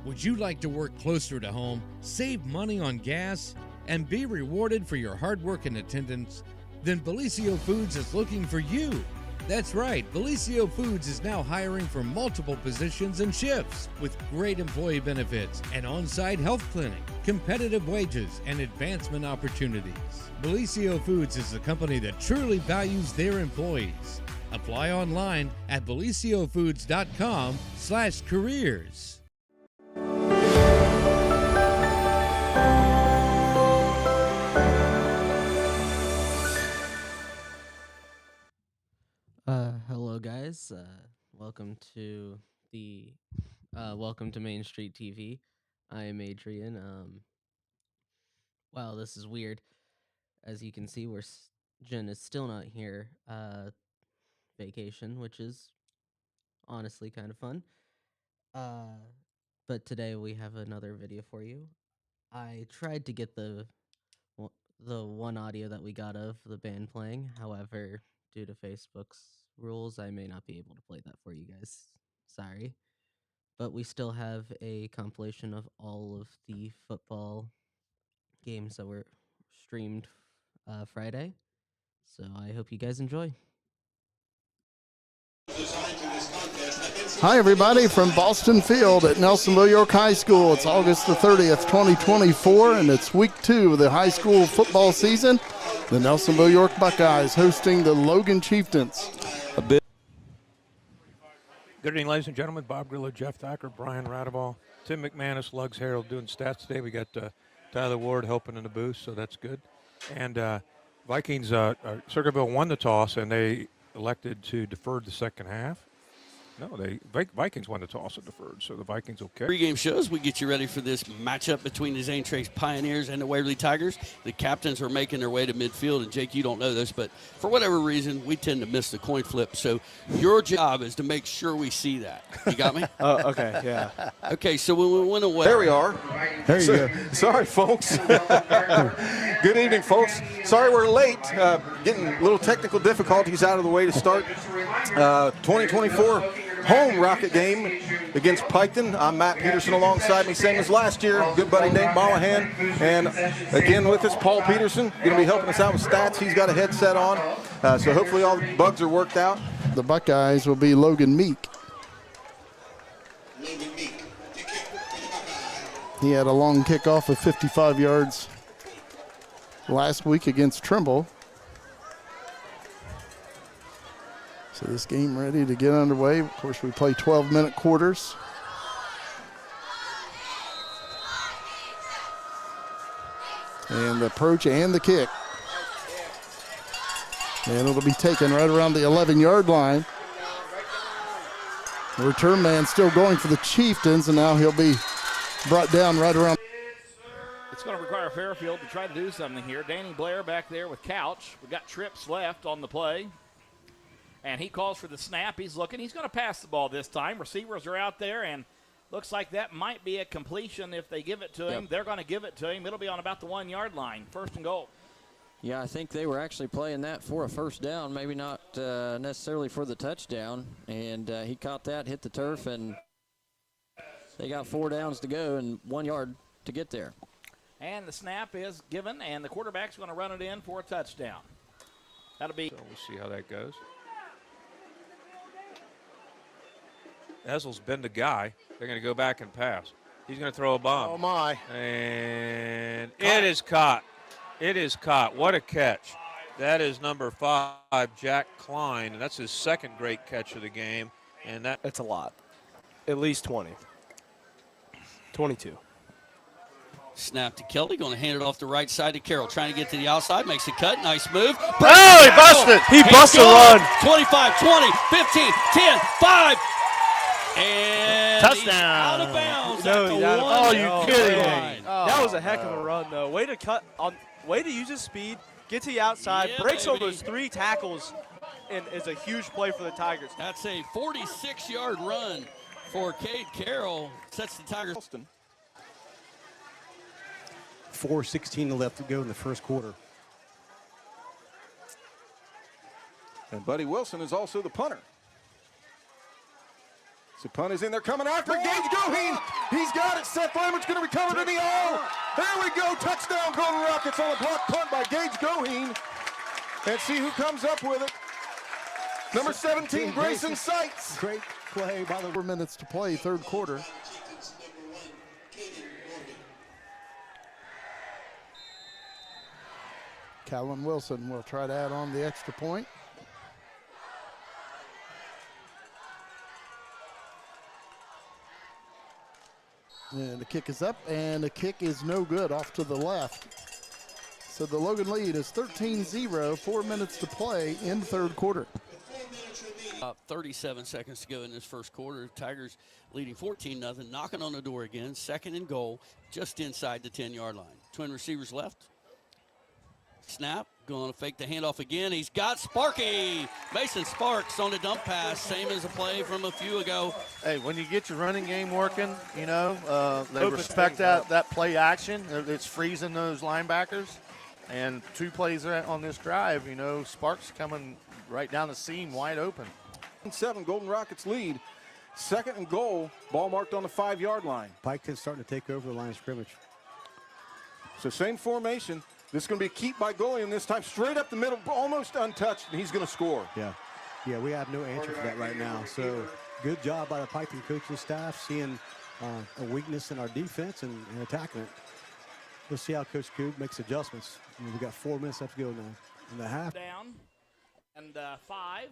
Would you like to work closer to home, save money on gas, and be rewarded for your hard work and attendance? Then Bellisio Foods is looking for you. That's right, Bellisio Foods is now hiring for multiple positions and shifts with great employee benefits, an on-site health clinic, competitive wages, and advancement opportunities. Bellisio Foods is a company that truly values their employees. Apply online at BellisioFoods.com/careers. Hello guys, welcome to Main Street TV. I am Adrian. Wow, this is weird. As you can see, Jen is still not here. Vacation, which is honestly kind of fun. But today we have another video for you. I tried to get the one audio that we got of the band playing. However, due to Facebook's rules, I may not be able to play that for you guys. Sorry. But we still have a compilation of all of the football games that were streamed Friday. So I hope you guys enjoy. Hi, everybody, from Boston Field at Nelsonville York High School. It's August the 30th, 2024, and it's week 2 of the high school football season. The Nelsonville York Buckeyes hosting the Logan Chieftains. Good evening, ladies and gentlemen. Bob Grillo, Jeff Thacker, Brian Radeball, Tim McManus, Lugs Harold doing stats today. We got Tyler Ward helping in the booth, so that's good. And Vikings, Circleville won the toss, and they elected to defer the second half. No, Vikings won the toss and deferred, so the Vikings okay. Pre-game shows, we get you ready for this matchup between the Zane Trace Pioneers and the Waverly Tigers. The captains are making their way to midfield, and Jake, you don't know this, but for whatever reason, we tend to miss the coin flip. So your job is to make sure we see that. You got me? Oh, okay, yeah. Okay, so when we went away. There we are. There you go. Sorry, folks. Good evening, folks. Sorry we're late. Getting a little technical difficulties out of the way to start 2024 home Rocket game against Piketon. I'm Matt Peterson alongside me, same as last year. Good buddy Nate Mollahan. And again with us, Paul Peterson, going to be helping us out with stats. He's got a headset on. So hopefully all the bugs are worked out. The Buckeyes will be Logan Meek. He had a long kickoff of 55 yards last week against Trimble. So this game ready to get underway. Of course, we play 12-minute quarters. And the approach and the kick. And it'll be taken right around the 11-yard line. The return man still going for the Chieftains, and now he'll be brought down right around. It's going to require Fairfield to try to do something here. Danny Blair back there with Couch. We've got trips left on the play. And he calls for the snap. He's looking. He's going to pass the ball this time. Receivers are out there, and looks like that might be a completion if they give it to him. They're going to give it to him. It'll be on about the 1-yard line. First and goal. Yeah, I think they were actually playing that for a first down, maybe not necessarily for the touchdown. And he caught that, hit the turf, and they got 4 downs to go and 1 yard to get there. And the snap is given, and the quarterback's going to run it in for a touchdown. That'll be. So we'll see how that goes. Essel's been the guy. They're going to go back and pass. He's going to throw a bomb. Oh, my. And it is caught. It is caught. What a catch. That is number 5, Jack Klein, and that's his second great catch of the game. And That's a lot. At least 20. 22. Snap to Kelly, going to hand it off the right side to Carroll. Trying to get to the outside, makes a cut, nice move. Oh, he busted. He busted a run. 25, 20, 15, 10, 5. And Touchdown. He's out of bounds. No, at the he's out of 1 bounds. yard Oh, you kidding me? line. That was a heck of a run, though. Way to use his speed, get to the outside, Yeah, breaks baby. over those 3 tackles, and is a huge play for the Tigers. That's a 46-yard run for Cade Carroll. Sets the Tigers. 4:16 left to go in the first quarter. And Buddy Wilson is also the punter. So punt is in there, coming after Gage Goheen. He's got it. Seth Lambert's going to recover to the there we go. Touchdown, Golden Rockets on a block punt by Gage Goheen. And see who comes up with it. Number 17, Grayson Seitz. Great play by the 4 minutes to play, third quarter. Calvin Wilson will try to add on the extra point. And the kick is up, and the kick is no good, off to the left. So the Logan lead is 13-0, 4 minutes to play in the third quarter. 37 seconds to go in this first quarter. Tigers leading 14-0, knocking on the door again. Second and goal, just inside the 10-yard line. Twin receivers left. Snap, going to fake the handoff again. He's got Sparky. Mason Sparks on the dump pass, same as a play from a few ago. Hey, when you get your running game working, you know, they respect that play action. It's freezing those linebackers. And 2 plays on this drive, you know, Sparks coming right down the seam wide open. 7, Golden Rockets lead. Second and goal, ball marked on the 5-yard line. Piketon's starting to take over the line of scrimmage. So same formation. This is going to be a keep by Golian this time, straight up the middle, almost untouched, and he's going to score. Yeah, we have no answer for that right now. So good job by the Piketon coaching staff, seeing a weakness in our defense and attacking it. We'll see how Coach Coop makes adjustments. We've got 4 minutes left to go now in the half. Down and 5,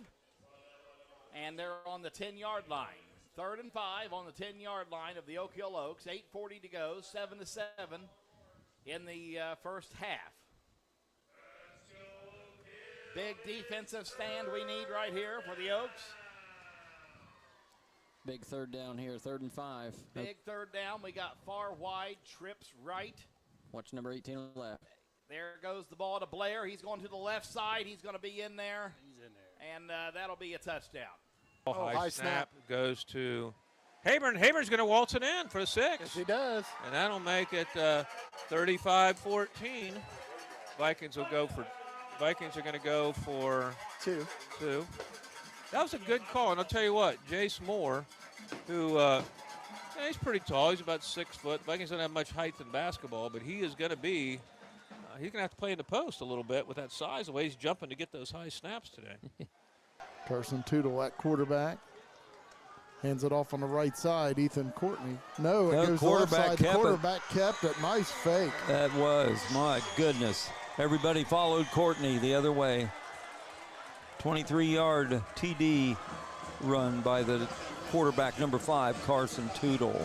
and they're on the 10-yard line. 3rd and 5 on the 10-yard line of the Oak Hill Oaks. 8:40 to go, 7-7 in the first half. Big defensive stand we need right here for the Oaks. Big third down here, 3rd and 5. Big third down. We got far wide, trips right. Watch number 18 on the left. There goes the ball to Blair. He's going to the left side. He's going to be in there. He's in there. And that'll be a touchdown. High snap goes to Haber. Haber's going to waltz it in for 6. Yes, he does. And that'll make it 35-14. Vikings are going to go for 2. That was a good call. And I'll tell you what, Jace Moore, who he's pretty tall. He's about 6 foot. Vikings don't have much height in basketball, but he is going to be he's going to have to play in the post a little bit with that size, the way he's jumping to get those high snaps today. Carson Tootle at quarterback. Hands it off on the right side, Ethan Courtney. No, it goes to the left side. The quarterback kept it. Nice fake. That was, my goodness. Everybody followed Courtney the other way. 23-yard TD run by the quarterback, number 5, Carson Tootle.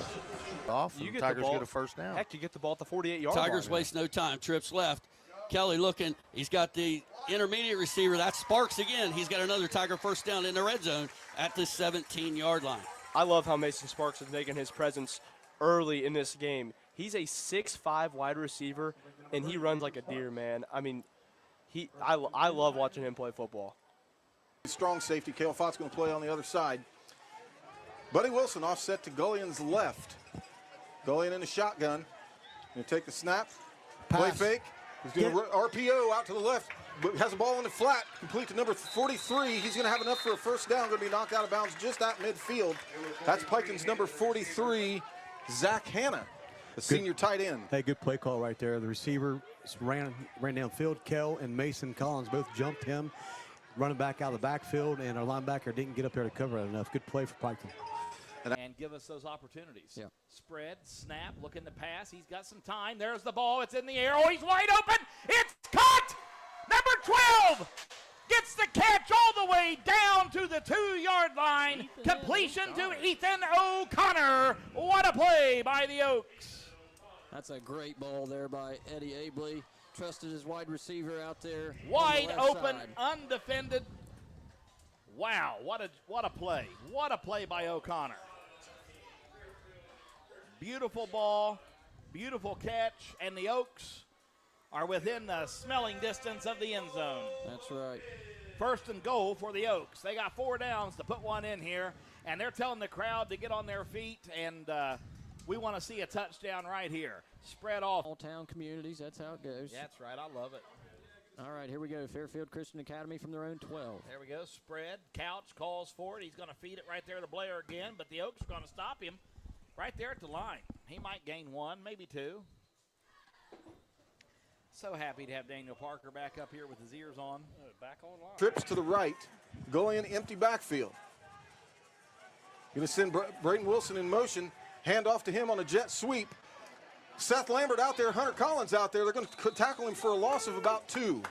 Off, and Tigers get a first down. Heck, you get the ball at the 48-yard line. Tigers waste no time. Trips left. Kelly looking. He's got the intermediate receiver. That's Sparks again. He's got another Tiger first down in the red zone at the 17-yard line. I love how Mason Sparks is making his presence early in this game. He's a 6'5" wide receiver, and he runs like a deer, man. I mean, I love watching him play football. Strong safety. Cale Fox going to play on the other side. Buddy Wilson offset to Gullian's left. Gullian in the shotgun. Going to take the snap. Play fake. He's going to RPO out to the left. But has the ball in the flat. Complete to number 43. He's going to have enough for a first down. Going to be knocked out of bounds just at midfield. That's Piketon's number 43, Zach Hanna, the senior tight end. Hey, good play call right there. The receiver ran downfield. Kel and Mason Collins both jumped him, running back out of the backfield, and our linebacker didn't get up there to cover it enough. Good play for Piketon. And give us those opportunities. Yeah. Spread, snap, looking to pass. He's got some time. There's the ball. It's in the air. Oh, he's wide open. It's caught. Number 12 gets the catch all the way down to the 2-yard line. Completion to Ethan O'Connor. What a play by the Oaks. That's a great ball there by Eddie Abley. Trusted his wide receiver out there. Wide on the left open, side. undefended. Wow, what a play. What a play by O'Connor. Beautiful ball, beautiful catch, and the Oaks are within the smelling distance of the end zone. That's right. First and goal for the Oaks. They got 4 downs to put one in here, and they're telling the crowd to get on their feet, and we want to see a touchdown right here. Spread off. All town communities, that's how it goes. That's right, I love it. All right, here we go. Fairfield Christian Academy from their own 12. There we go, spread. Couch calls for it. He's going to feed it right there to Blair again, but the Oaks are going to stop him. Right there at the line. He might gain 1, maybe 2. So happy to have Daniel Parker back up here with his ears on. Back online. Trips to the right, going in empty backfield. Going to send Braden Wilson in motion. Hand off to him on a jet sweep. Seth Lambert out there, Hunter Collins out there. They're going to tackle him for a loss of about 2.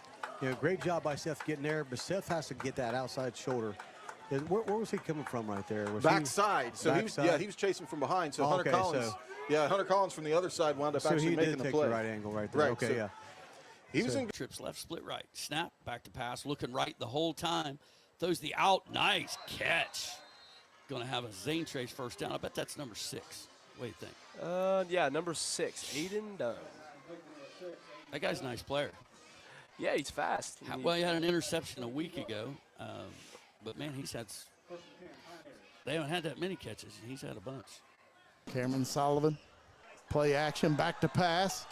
Yeah, great job by Seth getting there, but Seth has to get that outside shoulder. Where was he coming from right there? Was backside. So backside? he was chasing from behind. So Hunter okay, Collins, Hunter Collins from the other side wound up actually making the play. So he did take the right angle right there. Right, okay, so yeah. He was in Trips left, split right. Snap, back to pass, looking right the whole time. Throws the out. Nice catch. Going to have a Zane Trace first down. I bet that's number 6. What do you think? Yeah, number 6, Aiden Dunn. That guy's a nice player. Yeah, he's fast. Well, he had an interception a week ago. But, man, they haven't had that many catches. He's had a bunch. Cameron Sullivan, play action, back to pass.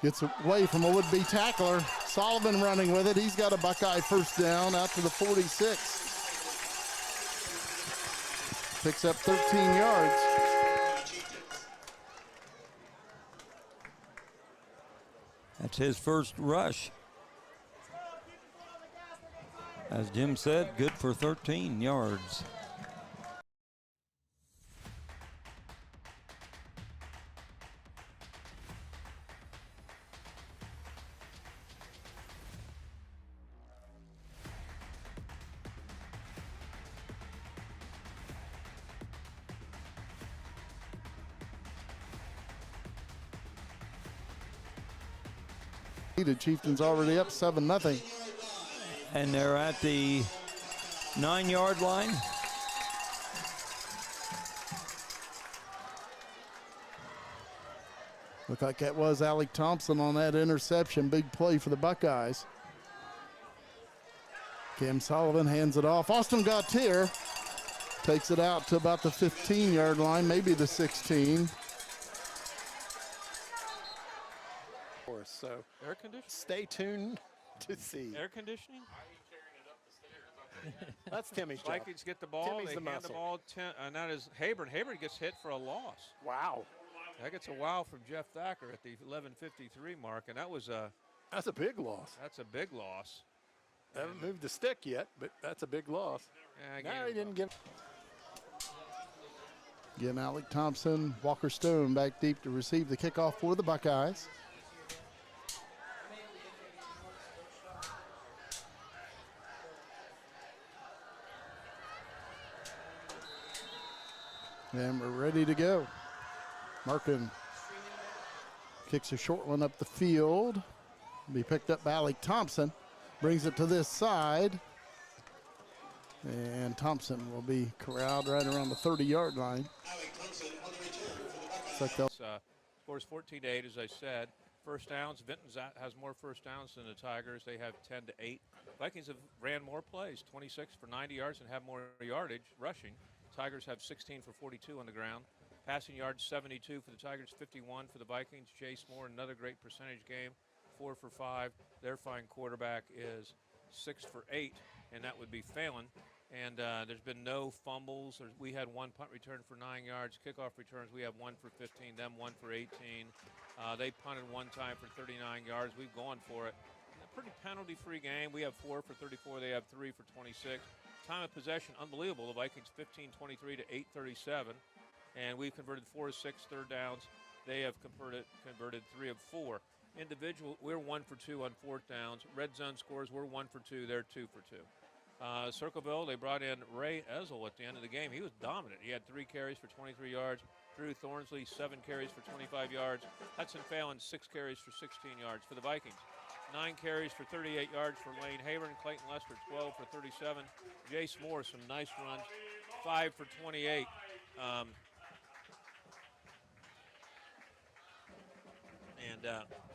Gets away from a would-be tackler. Sullivan running with it. He's got a Buckeye first down out to the 46. Picks up 13 yards. That's his first rush. As Jim said, good for 13 yards. The Chieftains already up 7-0. And they're at the 9-yard line. Looked like that was Alec Thompson on that interception. Big play for the Buckeyes. Cam Sullivan hands it off. Austin Gautier takes it out to about the 15-yard line, maybe the 16. So air conditioning. Stay tuned to see. Air conditioning. That's Timmy's job. Vikings get the ball. Timmy's they the hand the ball. And that is Habern. Habern gets hit for a loss. Wow. That gets a wow from Jeff Thacker at the 11:53 mark, and that's a big loss. That's a big loss. They haven't moved the stick yet, but that's a big loss. Yeah, no, he didn't give. Again, Alec Thompson, Walker Stone back deep to receive the kickoff for the Buckeyes. And we're ready to go. Markin kicks a short one up the field. Be picked up by Alec Thompson. Brings it to this side. And Thompson will be corralled right around the 30-yard line. Scores 14-8, as I said. First downs. Vinton's has more first downs than the Tigers. They have 10-8. Vikings have ran more plays, 26 for 90 yards, and have more yardage rushing. Tigers have 16 for 42 on the ground. Passing yards, 72 for the Tigers, 51 for the Vikings. Jace Moore, another great percentage game, 4 for 5. Their fine quarterback is 6 for 8, and that would be Phelan. And there's been no fumbles. We had one punt return for 9 yards. Kickoff returns, we have 1 for 15, them 1 for 18. They punted one time for 39 yards. We've gone for it. A pretty penalty-free game. We have 4 for 34. They have 3 for 26. Time of possession, unbelievable. The Vikings 15-23 to 8:37, and we've converted 4 of 6 third downs. They have converted 3 of 4. Individual, we're 1 for 2 on fourth downs. Red zone scores, we're 1 for 2. They're 2 for 2. Circleville, they brought in Ray Ezel at the end of the game. He was dominant. He had 3 carries for 23 yards. Drew Thornsley, 7 carries for 25 yards. Hudson Phelan, 6 carries for 16 yards for the Vikings. 9 carries for 38 yards for Lane Habern. Clayton Lester, 12 for 37. Jace Moore, some nice runs, 5 for 28.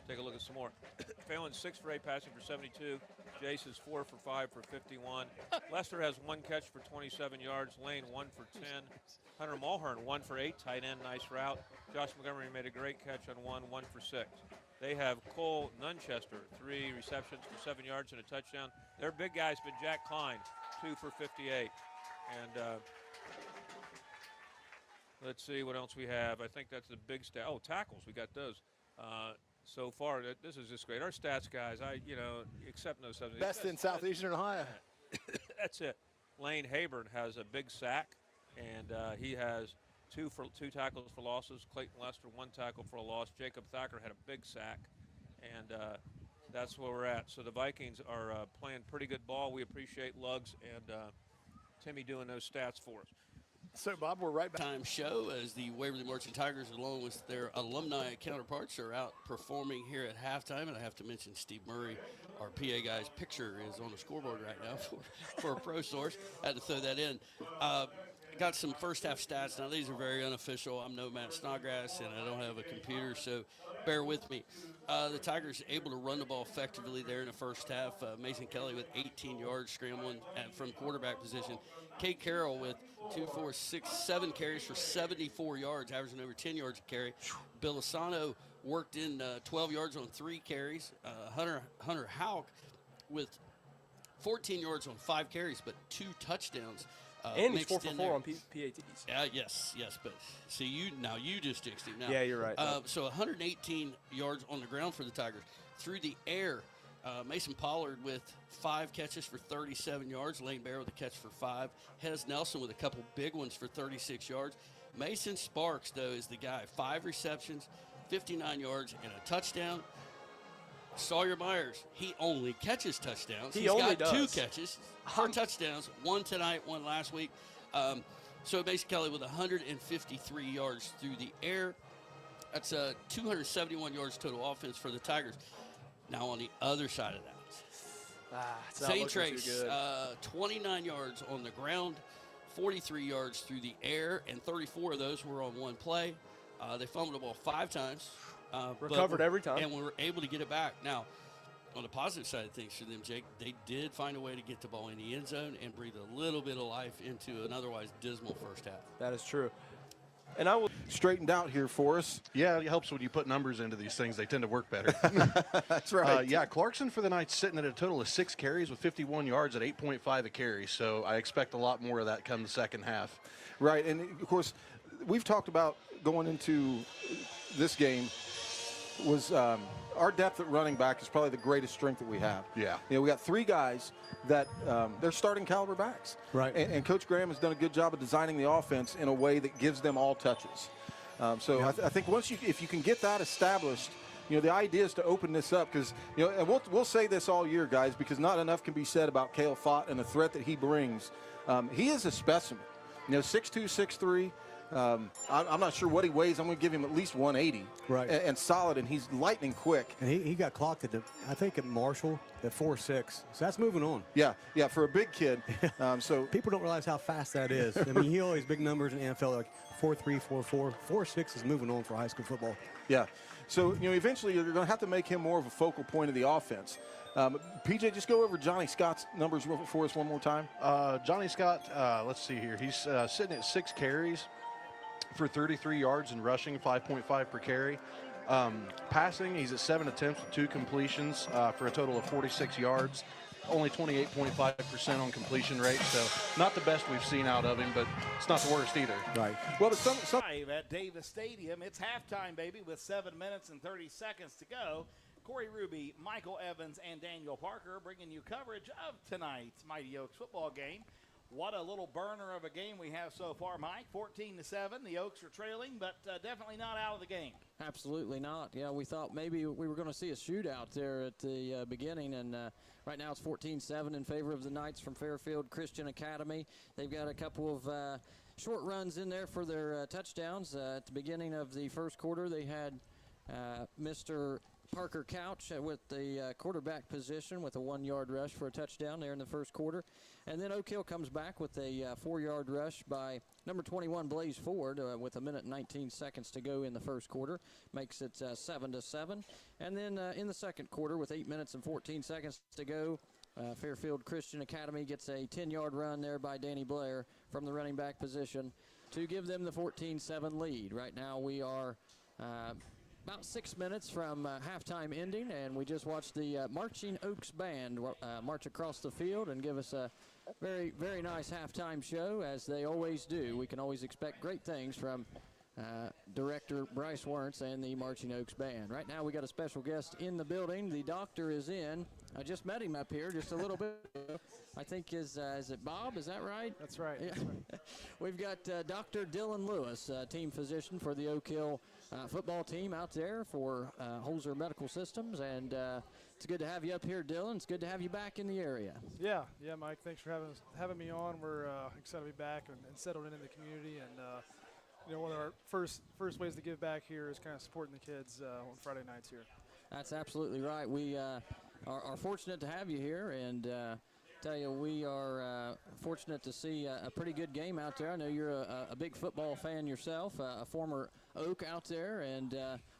Take a look at some more. Phelan, 6 for 8, passing for 72. Jace is 4 for 5 for 51. Lester has 1 catch for 27 yards. Lane, 1 for 10. Hunter Mulhern, 1 for 8, tight end, nice route. Josh Montgomery made a great catch on 1 for 6. They have Cole Nunchester, 3 receptions for 7 yards and a touchdown. Their big guy's been Jack Klein, 2 for 58. And Let's see what else we have. I think that's the big stat. Oh, tackles. We got those. So far, this is just great. Our stats guys, except no substance. Best in Southeastern Ohio. That's it. Lane Hayburn has a big sack, and he has two tackles for losses. Clayton Lester, 1 tackle for a loss. Jacob Thacker had a big sack, and that's where we're at. So the Vikings are playing pretty good ball. We appreciate Lugs and Timmy doing those stats for us. So, Bob, we're right back. Time show as the Waverly Marching Tigers, along with their alumni counterparts, are out performing here at halftime. And I have to mention Steve Murray, our PA guy's picture is on the scoreboard right now for a Pro Source. Had to throw that in. Got some first half stats. Now, these are very unofficial. I'm no Matt Snodgrass, and I don't have a computer, so bear with me. The Tigers able to run the ball effectively there in the first half. Mason Kelly with 18 yards scrambling from quarterback position. Kate Carroll with 2, 4, 6, 7 carries for 74 yards, averaging over 10 yards a carry. Bill Asano worked in 12 yards on 3 carries. Hunter Houck with 14 yards on 5 carries, but 2 touchdowns. And he's 4 for 4 on PATs. Yes, but see, you just jinxed him now. Yeah, you're right. So 118 yards on the ground for the Tigers. Through the air, Mason Pollard with 5 catches for 37 yards. Lane Bear with a catch for 5. Hez Nelson with a couple big ones for 36 yards. Mason Sparks, though, is the guy. 5 receptions, 59 yards, and a touchdown. Sawyer Myers, he only catches touchdowns. He's got 2 catches, 4 touchdowns, 1 tonight, 1 last week. So Mason Kelly with 153 yards through the air. That's 271 yards total offense for the Tigers. Now on the other side of that, St. Trace, 29 yards on the ground, 43 yards through the air, and 34 of those were on 1 play. They fumbled the ball 5 times. Recovered every time. And we were able to get it back. Now, on the positive side of things for them, Jake, they did find a way to get the ball in the end zone and breathe a little bit of life into an otherwise dismal first half. That is true. And I will straightened out here for us. Yeah, it helps when you put numbers into these things. They tend to work better. That's right. Yeah, Clarkson for the night sitting at a total of 6 carries with 51 yards at 8.5 a carry. So I expect a lot more of that come the second half. Right, and of course, we've talked about going into this game was our depth at running back is probably the greatest strength that we have. Yeah. You know, we got 3 guys that they're starting caliber backs. Right. And Coach Graham has done a good job of designing the offense in a way that gives them all touches. So I think if you can get that established, you know, the idea is to open this up because, you know, and we'll say this all year, guys, because not enough can be said about Cale Fott and the threat that he brings. He is a specimen. You know, 6'2", 6'3". I'm not sure what he weighs. I'm going to give him at least 180. Right. And solid, and he's lightning quick. And he got clocked I think at Marshall at 4.6. So that's moving on. Yeah, for a big kid. So people don't realize how fast that is. I mean, he always big numbers in the NFL, like 4.3, 4.4. 4.6 is moving on for high school football. Yeah. So, you know, eventually you're going to have to make him more of a focal point of the offense. PJ, just go over Johnny Scott's numbers for us one more time. Johnny Scott, let's see here. He's sitting at 6 carries for 33 yards and rushing, 5.5 per carry. Passing, he's at 7 attempts with 2 completions for a total of 46 yards. Only 28.5% on completion rate, so not the best we've seen out of him, but it's not the worst either. Right. Well, but some Live at Davis Stadium. It's halftime, baby, with 7 minutes and 30 seconds to go. Corey Ruby, Michael Evans, and Daniel Parker bringing you coverage of tonight's Mighty Oaks football game. What a little burner of a game we have so far, Mike. 14-7. The Oaks are trailing, but definitely not out of the game. Absolutely not. Yeah, we thought maybe we were going to see a shootout there at the beginning, and right now it's 14-7 in favor of the Knights from Fairfield Christian Academy. They've got a couple of short runs in there for their touchdowns. At the beginning of the first quarter, they had Mr. Parker Couch with the quarterback position with a 1-yard rush for a touchdown there in the first quarter. And then Oak Hill comes back with a 4-yard rush by number 21, Blaze Ford, with 1 minute and 19 seconds to go in the first quarter. Makes it 7-7. And then in the second quarter with 8 minutes and 14 seconds to go, Fairfield Christian Academy gets a 10-yard run there by Danny Blair from the running back position to give them the 14-7 lead. Right now we are about 6 minutes from halftime ending, and we just watched the Marching Oaks Band march across the field and give us a Very, very nice halftime show, as they always do. We can always expect great things from Director Bryce Wernz and the Marching Oaks Band. Right now we got a special guest in the building. The doctor is in. I just met him up here just a little bit ago. I think is it Bob? Is that right? That's right. Yeah. That's right. We've got Dr. Dylan Lewis, team physician for the Oak Hill football team out there for Holzer Medical Systems, and it's good to have you up here, Dylan. It's good to have you back in the area. Yeah, Mike. Thanks for having me on. We're excited to be back and settled in the community, and one of our first ways to give back here is kind of supporting the kids on Friday nights here. That's absolutely right. We are fortunate to have you here, and tell you, we are fortunate to see a pretty good game out there. I know you're a big football fan yourself, a former Oak out there, and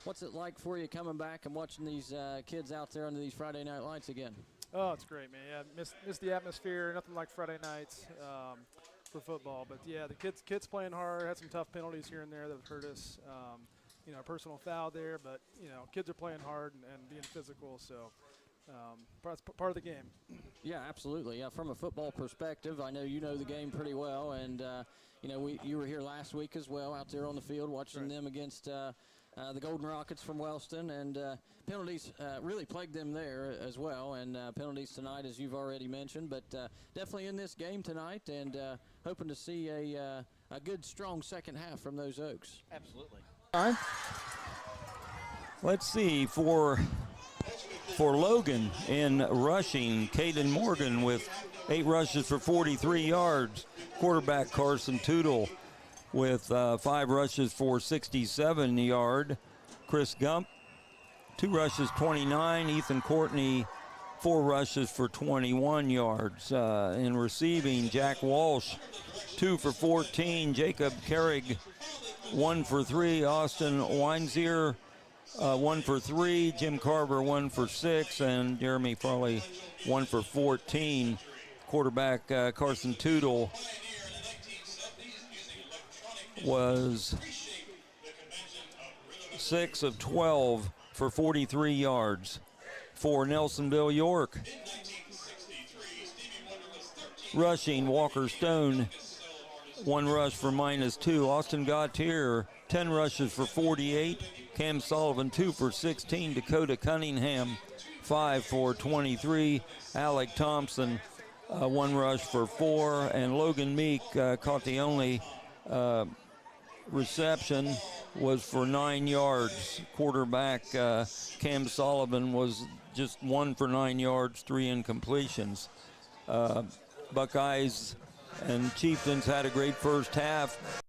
what's it like for you coming back and watching these kids out there under these Friday night lights again? Oh, it's great, man. Yeah, miss the atmosphere. Nothing like Friday nights for football, but yeah, the kids playing hard. Had some tough penalties here and there that hurt us. A personal foul there, but kids are playing hard and being physical, so. That's part of the game. Yeah, absolutely. Yeah, from a football perspective, I know you know the game pretty well, and you were here last week as well, out there on the field watching them against the Golden Rockets from Wellston, and penalties really plagued them there as well, and penalties tonight, as you've already mentioned, but definitely in this game tonight, and hoping to see a good, strong second half from those Oaks. Absolutely. Let's see, for Logan in rushing, Caden Morgan with 8 rushes for 43 yards. Quarterback Carson Tootle with 5 rushes for 67 yards. Chris Gump, 2 rushes, 29. Ethan Courtney, 4 rushes for 21 yards. In receiving, Jack Walsh, 2 for 14. Jacob Carrig, 1 for 3. Austin Weinzier, 1 for 3, Jim Carver 1 for 6, and Jeremy Farley 1 for 14. Quarterback Carson Tootle was 6 of 12 for 43 yards. For Nelsonville York, rushing, Walker Stone, 1 rush for -2. Austin Gautier, 10 rushes for 48. Cam Sullivan, 2 for 16. Dakota Cunningham, 5 for 23. Alec Thompson, 1 rush for 4. And Logan Meek caught the only reception, was for 9 yards. Quarterback Cam Sullivan was just 1 for 9 yards, 3 incompletions. Buckeyes and Chieftains had a great first half.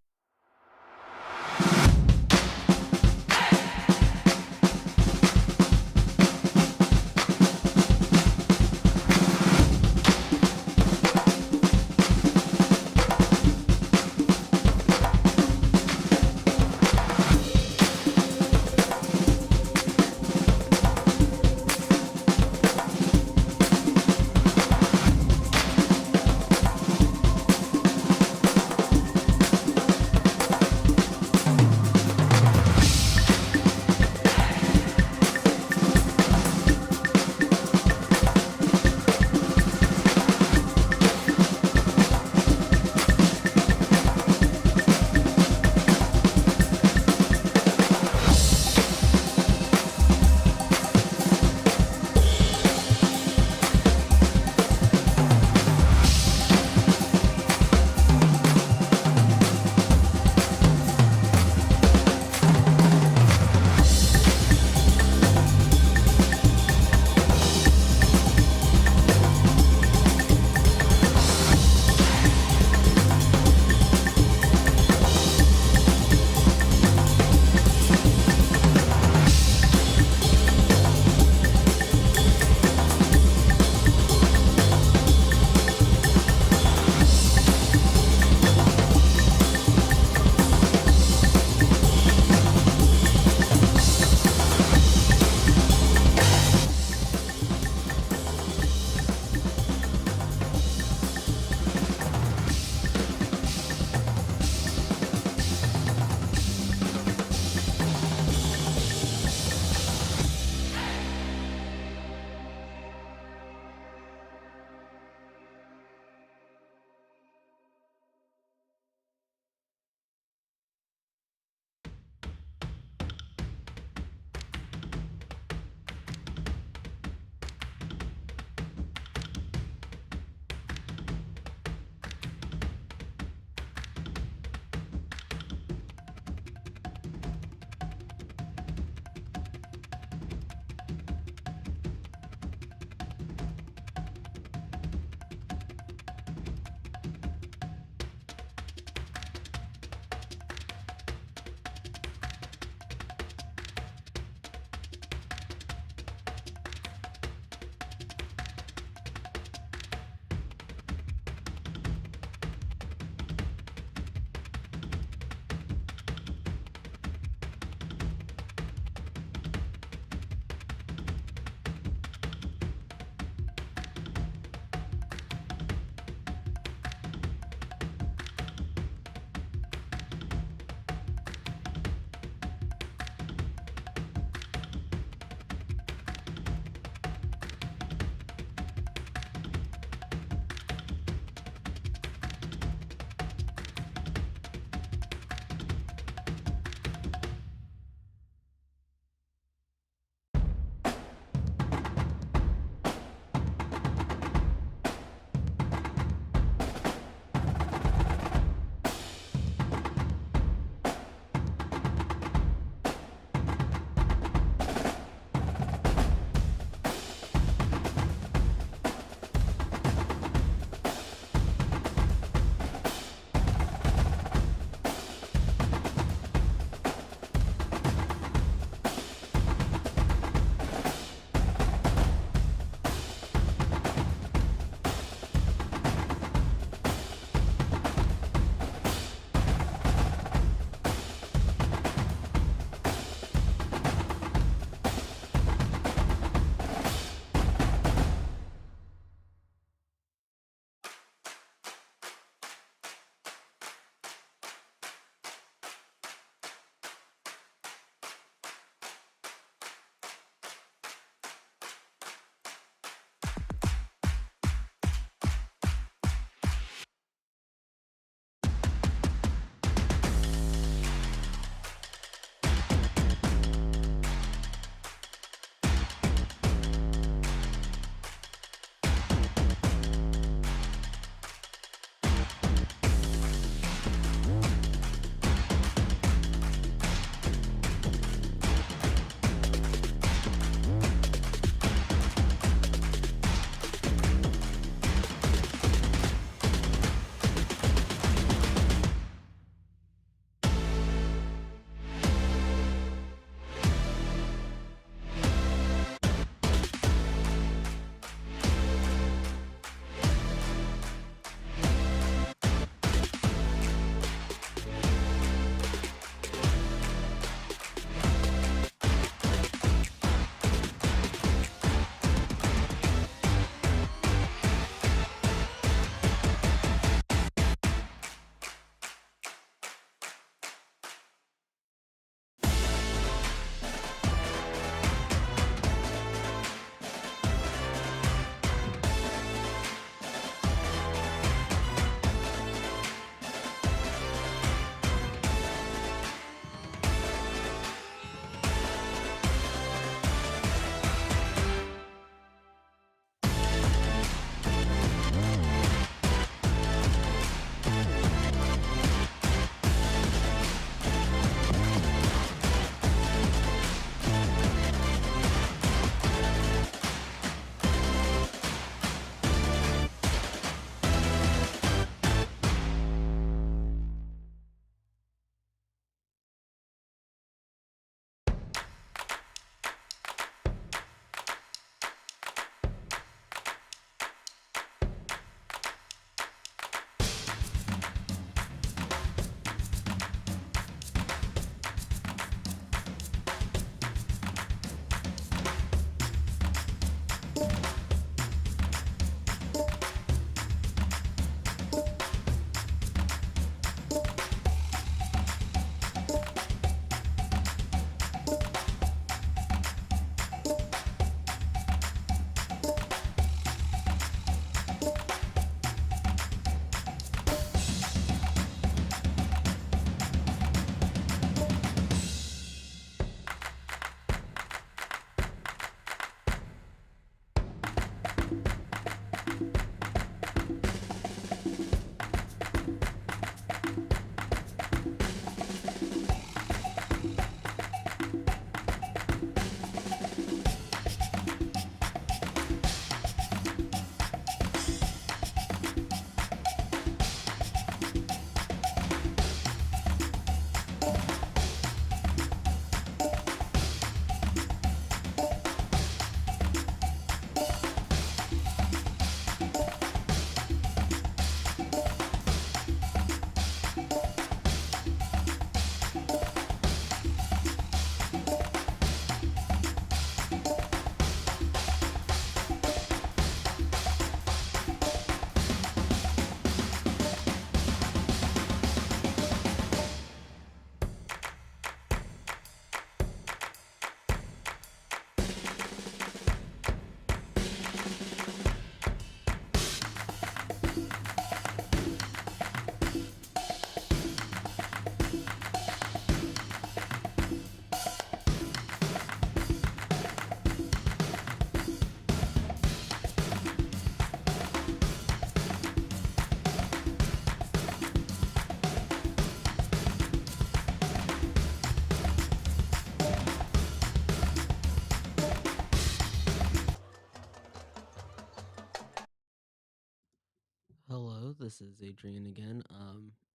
Hello, this is Adrian again.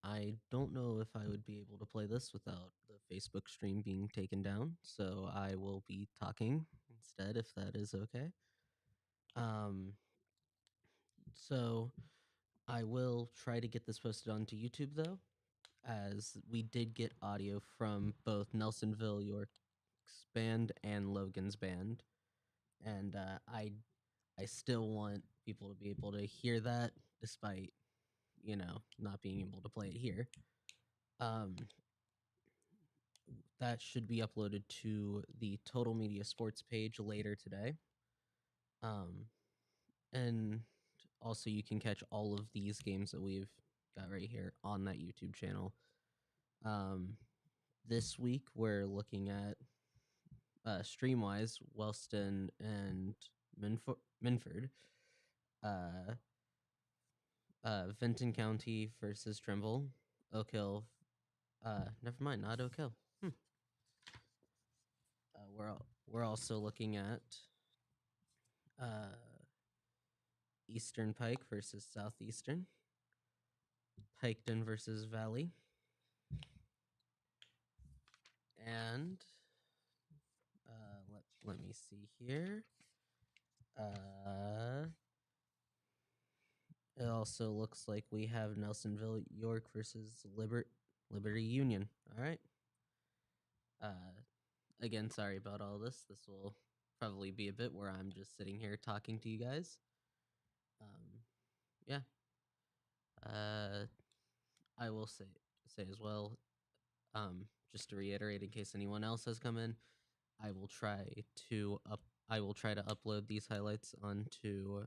I don't know if I would be able to play this without the Facebook stream being taken down, so I will be talking instead, if that is okay. Um, so I will try to get this posted onto YouTube though, as we did get audio from both Nelsonville York's band and Logan's band, and I still want people to be able to hear that despite not being able to play it here. Um, that should be uploaded to the Total Media Sports page later today. And also you can catch all of these games that we've got right here on that YouTube channel. This week we're looking at Streamwise, Wellston and Minford. Vinton County versus Trimble. Oak Hill. Never mind, not Oak Hill. We're also looking at Eastern Pike versus Southeastern. Piketon versus Valley. And let me see here. It also looks like we have Nelsonville York versus Liberty Union. All right. Again, sorry about all this. This will probably be a bit where I'm just sitting here talking to you guys. Yeah. I will say as well, just to reiterate in case anyone else has come in, I will try to upload these highlights onto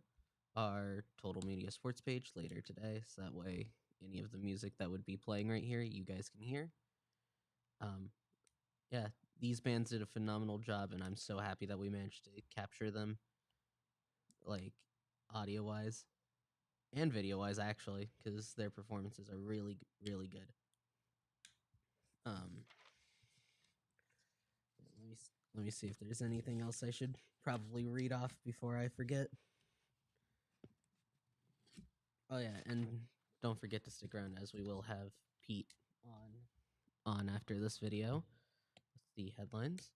our Total Media Sports page later today, so that way any of the music that would be playing right here you guys can hear. Yeah, these bands did a phenomenal job, and I'm so happy that we managed to capture them, like audio wise and video wise, actually, because their performances are really, really good. Let me see if there's anything else I should probably read off before I forget. Oh yeah, and don't forget to stick around, as we will have Pete on after this video with the headlines.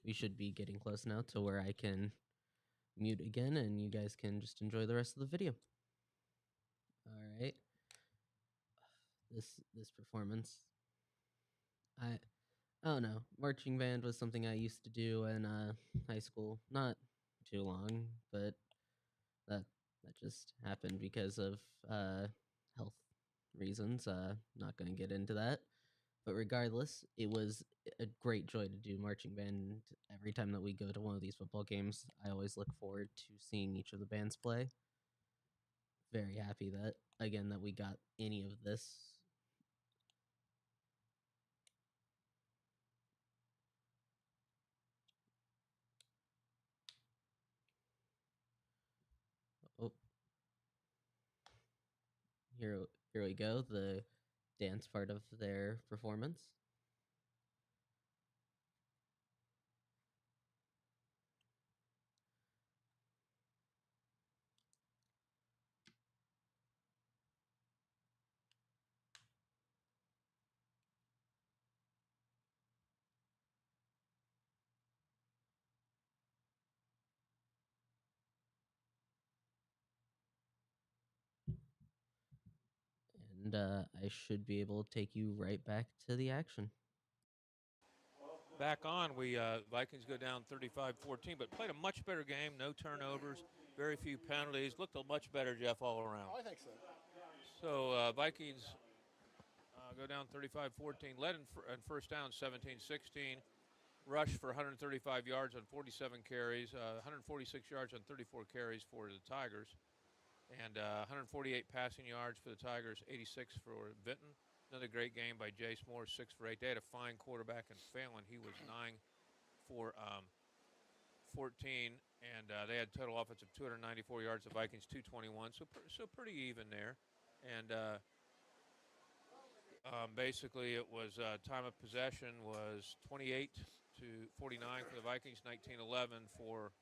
We should be getting close now to where I can mute again, and you guys can just enjoy the rest of the video. All right. This performance, Oh no, marching band was something I used to do in high school. Not too long, but that just happened because of health reasons. Not going to get into that. But regardless, it was a great joy to do marching band. Every time that we go to one of these football games, I always look forward to seeing each of the bands play. Very happy that again that we got any of this. Oh, here we go. The dance part of their performance. And I should be able to take you right back to the action. Back on, Vikings go down 35-14, but played a much better game. No turnovers, very few penalties. Looked a much better, Jeff, all around. I think so. So Vikings go down 35-14, led in first down 17-16. Rush for 135 yards on 47 carries, 146 yards on 34 carries for the Tigers, and 148 passing yards for the Tigers, 86 for Vinton. Another great game by Jace Moore, 6 for 8. They had a fine quarterback in Phelan. He was 9 for 14, and they had total offense of 294 yards. The Vikings 221, so pretty even there. And basically, it was time of possession was 28-49 for the Vikings, 19-11 for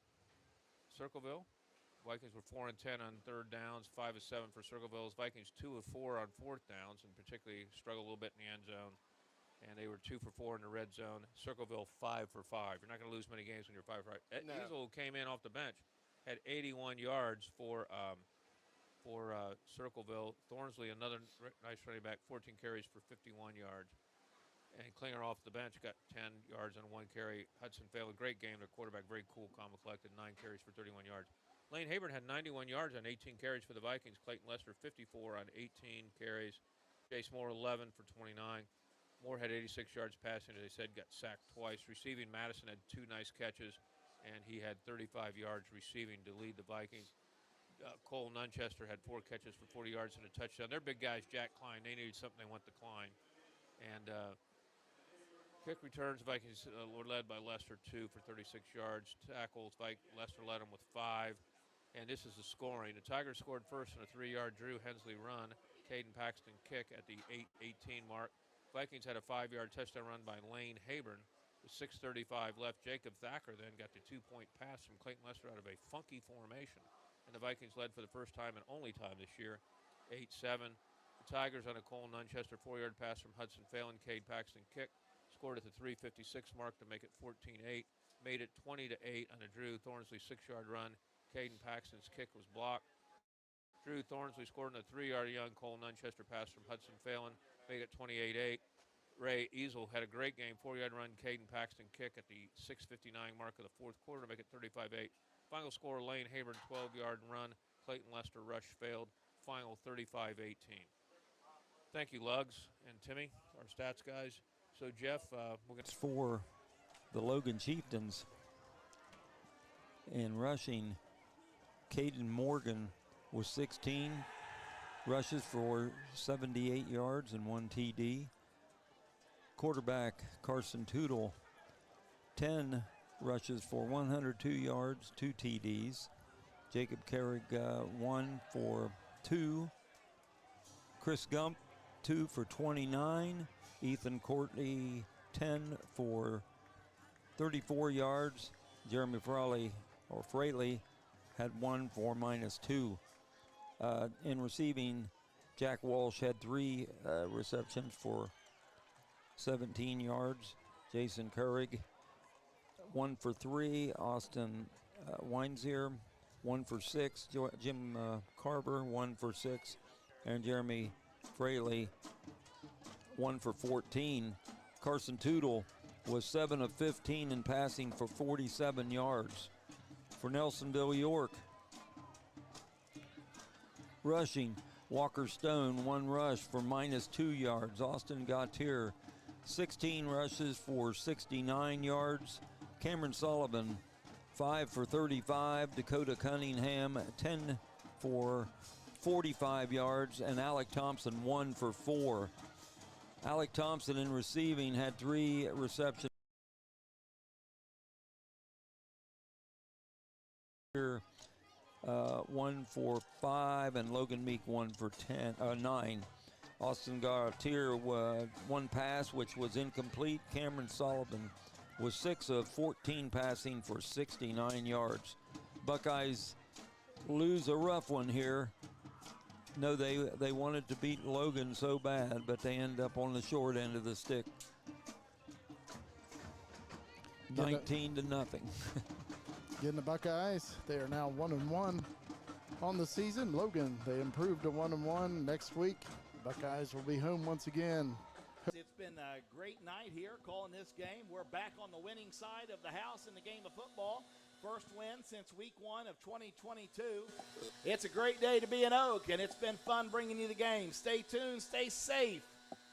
Circleville. Vikings were 4 and 10 on third downs, 5 of 7 for Circleville's. Vikings 2 of 4 on fourth downs, and particularly struggled a little bit in the end zone. And they were 2 for 4 in the red zone. Circleville 5 for 5. You're not going to lose many games when you're 5 for 5. No. Easel came in off the bench, had 81 yards for Circleville. Thornsley, another nice running back, 14 carries for 51 yards. And Klinger off the bench got 10 yards on 1 carry. Hudson Phelan, great game. Their quarterback, very cool, calm, and collected, 9 carries for 31 yards. Lane Hayburn had 91 yards on 18 carries for the Vikings. Clayton Lester, 54 on 18 carries. Jace Moore, 11 for 29. Moore had 86 yards passing, as I said, got sacked twice. Receiving, Madison had 2 nice catches, and he had 35 yards receiving to lead the Vikings. Cole Nunchester had 4 catches for 40 yards and a touchdown. Their big guys, Jack Klein, they needed something. They went to Klein. And kick returns, Vikings were led by Lester, 2 for 36 yards. Tackles, Lester led them with 5. And this is the scoring. The Tigers scored first on a 3-yard Drew Hensley run. Caden Paxton kick at the 8:18 mark. Vikings had a 5-yard touchdown run by Lane Hayburn with 6:35 left. Jacob Thacker then got the 2-point pass from Clayton Lester out of a funky formation. And the Vikings led for the first time and only time this year, 8-7. The Tigers on a Cole Nunchester 4-yard pass from Hudson Phelan. Cade Paxton kick. Scored at the 3:56 mark to make it 14-8. Made it 20-8 on a Drew Thornsley 6-yard run. Caden Paxton's kick was blocked. Drew Thornsley scored on a 3-yard young Cole Nunchester pass from Hudson Phelan. Made it 28-8. Ray Easel had a great game, 4-yard run. Caden Paxton kick at the 6:59 mark of the fourth quarter to make it 35-8. Final score, Lane Hayburn 12-yard run. Clayton Lester rush failed. Final 35-18. Thank you, Lugs and Timmy, our stats guys. So, Jeff, we're going to... For the Logan Chieftains in rushing, Caden Morgan was 16 rushes for 78 yards and 1 TD. Quarterback Carson Tootle, 10 rushes for 102 yards, 2 TDs. Jacob Carrig, 1 for 2. Chris Gump, 2 for 29. Ethan Courtney, 10 for 34 yards. Jeremy Fraley had 1 for -2. In receiving, Jack Walsh had 3 receptions for 17 yards. Jason Currig, 1 for 3. Austin Weinzier, 1 for 6. Jim Carver, 1 for 6. And Jeremy Fraley, 1 for 14. Carson Tootle was 7 of 15 in passing for 47 yards. For Nelsonville York, rushing, Walker Stone, 1 rush for -2 yards. Austin Gautier, 16 rushes for 69 yards. Cameron Sullivan, 5 for 35. Dakota Cunningham, 10 for 45 yards. And Alec Thompson, 1 for 4. Alec Thompson in receiving had 3 receptions. 1 for 5, and Logan Meek 1 for 9. Austin Gautier, 1 pass, which was incomplete. Cameron Sullivan was 6 of 14 passing for 69 yards. Buckeyes lose a rough one here. No, they wanted to beat Logan so bad, but they end up on the short end of the stick. 19-0. Getting the Buckeyes, they are now 1-1 on the season. Logan, they improved to 1-1. Next week, Buckeyes will be home once again. It's been a great night here calling this game. We're back on the winning side of the house in the game of football. First win since week 1 of 2022. It's a great day to be in Oak, and it's been fun bringing you the game. Stay tuned, stay safe,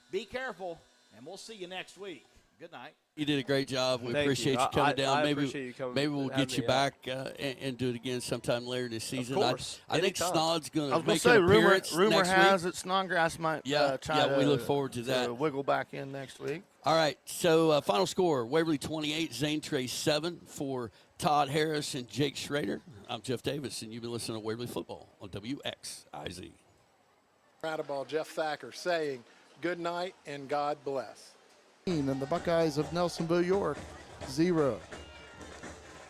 be careful, and we'll see you next week. Good night. You did a great job. We Thank appreciate you coming down. I appreciate you coming. Maybe we'll get you me back and do it again sometime later this season. Of course. I think Anytime. Snod's going I to was going make to say, an appearance rumor next has week. it Snodgrass might Yeah, we look forward to that. wiggle back in next week. All right, so final score, Waverly 28, Zane Trey 7 for Todd Harris and Jake Schrader. I'm Jeff Davis, and you've been listening to Waverly Football on WXIZ. Radaball, Jeff Thacker saying good night and God bless. And the Buckeyes of Nelsonville York, 0.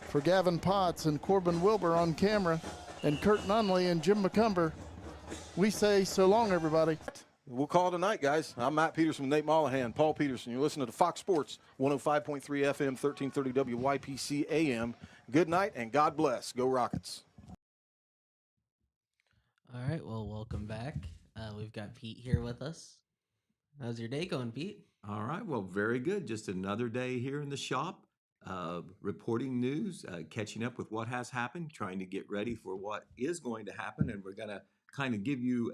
For Gavin Potts and Corbin Wilbur on camera, and Kurt Nunley and Jim McCumber, we say so long, everybody. We'll call it a night, guys. I'm Matt Peterson with Nate Mollahan, Paul Peterson. You're listening to Fox Sports 105.3 FM, 1330 WYPC AM. Good night and God bless. Go Rockets. All right, well, welcome back. We've got Pete here with us. How's your day going, Pete? All right, well, very good. Just another day here in the shop, reporting news, catching up with what has happened, trying to get ready for what is going to happen, and we're going to kind of give you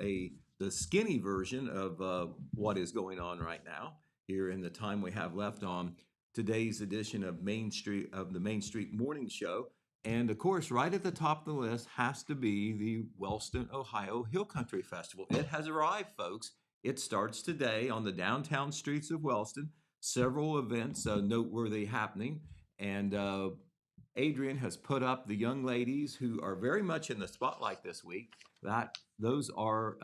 the skinny version of what is going on right now here in the time we have left on today's edition of the Main Street Morning Show. And of course, right at the top of the list has to be the Wellston, Ohio Hill Country Festival. It has arrived, folks. It starts today on the downtown streets of Wellston. Several events noteworthy happening. And Adrian has put up the young ladies who are very much in the spotlight this week. Those are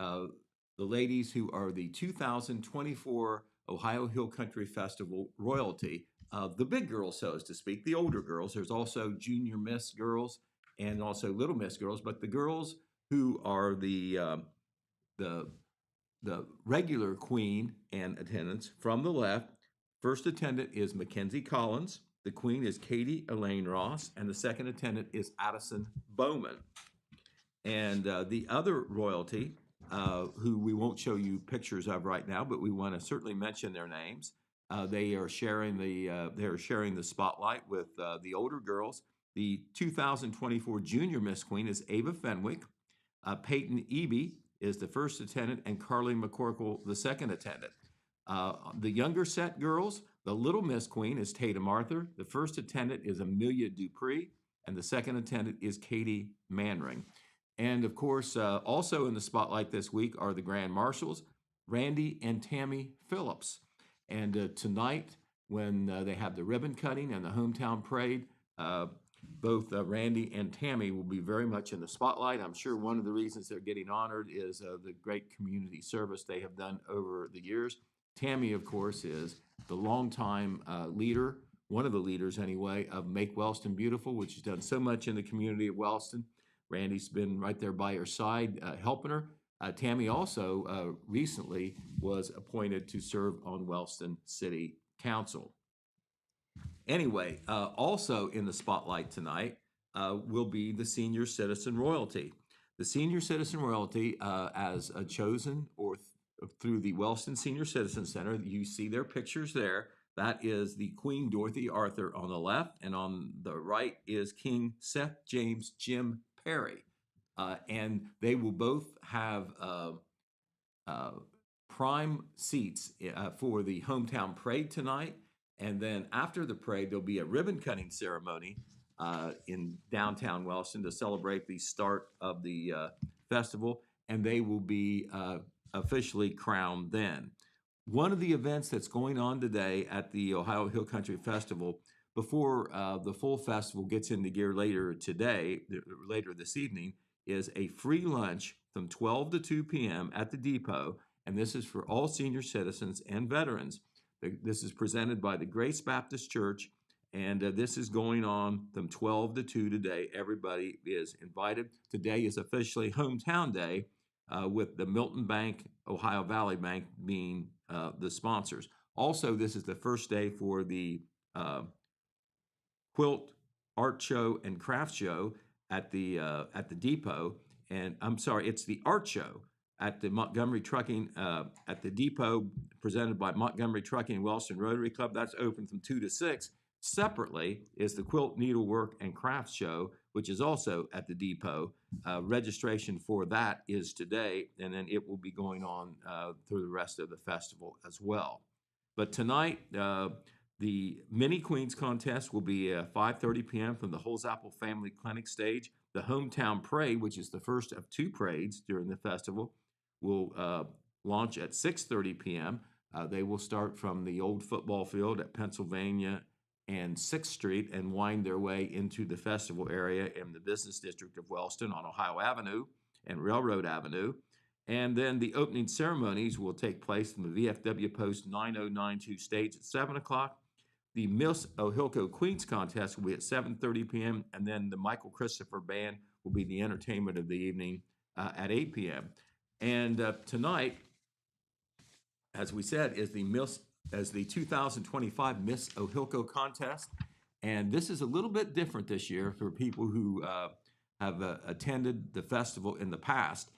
the ladies who are the 2024 Ohio Hill Country Festival royalty. The big girls, so to speak, the older girls. There's also junior Miss girls and also little Miss girls, but the girls who are the regular queen and attendants from the left. First attendant is Mackenzie Collins. The queen is Katie Elaine Ross, and the second attendant is Addison Bowman. And the other royalty, who we won't show you pictures of right now, but we want to certainly mention their names. They are sharing the spotlight with the older girls. The 2024 Junior Miss Queen is Ava Fenwick. Peyton Eby is the first attendant, and Carly McCorkle the second attendant. The younger set girls, the Little Miss Queen is Tatum Arthur. The first attendant is Amelia Dupree, and the second attendant is Katie Manring. And of course, also in the spotlight this week are the Grand Marshals, Randy and Tammy Phillips. And tonight, when they have the ribbon cutting and the hometown parade, both Randy and Tammy will be very much in the spotlight. I'm sure one of the reasons they're getting honored is the great community service they have done over the years. Tammy, of course, is the longtime leader, one of the leaders anyway, of Make Wellston Beautiful, which has done so much in the community of Wellston. Randy's been right there by her side, helping her. Tammy also recently was appointed to serve on Wellston City Council. Anyway, also in the spotlight tonight will be the Senior Citizen Royalty. The Senior Citizen Royalty, as chosen or through the Wellston Senior Citizen Center, you see their pictures there. That is the Queen Dorothy Arthur on the left, and on the right is King Seth James Jim Perry. And they will both have prime seats for the hometown parade tonight. And then after the parade, there'll be a ribbon cutting ceremony in downtown Wellston to celebrate the start of the festival, and they will be officially crowned then. One of the events that's going on today at the Ohio Hill Country Festival, before the full festival gets into gear later this evening, is a free lunch from 12 to 2 p.m. at the depot, and this is for all senior citizens and veterans. This is presented by the Grace Baptist Church, and this is going on from 12 to 2 today. Everybody is invited. Today is officially Hometown Day, with the Milton Bank, Ohio Valley Bank being the sponsors. Also, this is the first day for the quilt, art show, and craft show at the depot. And I'm sorry, it's the art show at the Montgomery Trucking at the depot, presented by Montgomery Trucking and Wellston Rotary Club. That's open from 2 to 6. Separately is the Quilt, Needlework, and Craft Show, which is also at the depot. Registration for that is today, and then it will be going on through the rest of the festival as well. But tonight, the Mini Queens contest will be at 5:30 p.m. from the Holzapfel Family Clinic stage. The Hometown Parade, which is the first of 2 parades during the festival, will launch at 6:30 p.m. They will start from the old football field at Pennsylvania and 6th Street and wind their way into the festival area in the business district of Wellston on Ohio Avenue and Railroad Avenue. And then the opening ceremonies will take place in the VFW Post 9092 stage at 7 o'clock. The Miss Ohilco Queens contest will be at 7:30 p.m. And then the Michael Christopher Band will be the entertainment of the evening at 8 p.m. And tonight, as we said, is the 2025 Miss Ohilco contest. And this is a little bit different this year for people who have attended the festival in the past.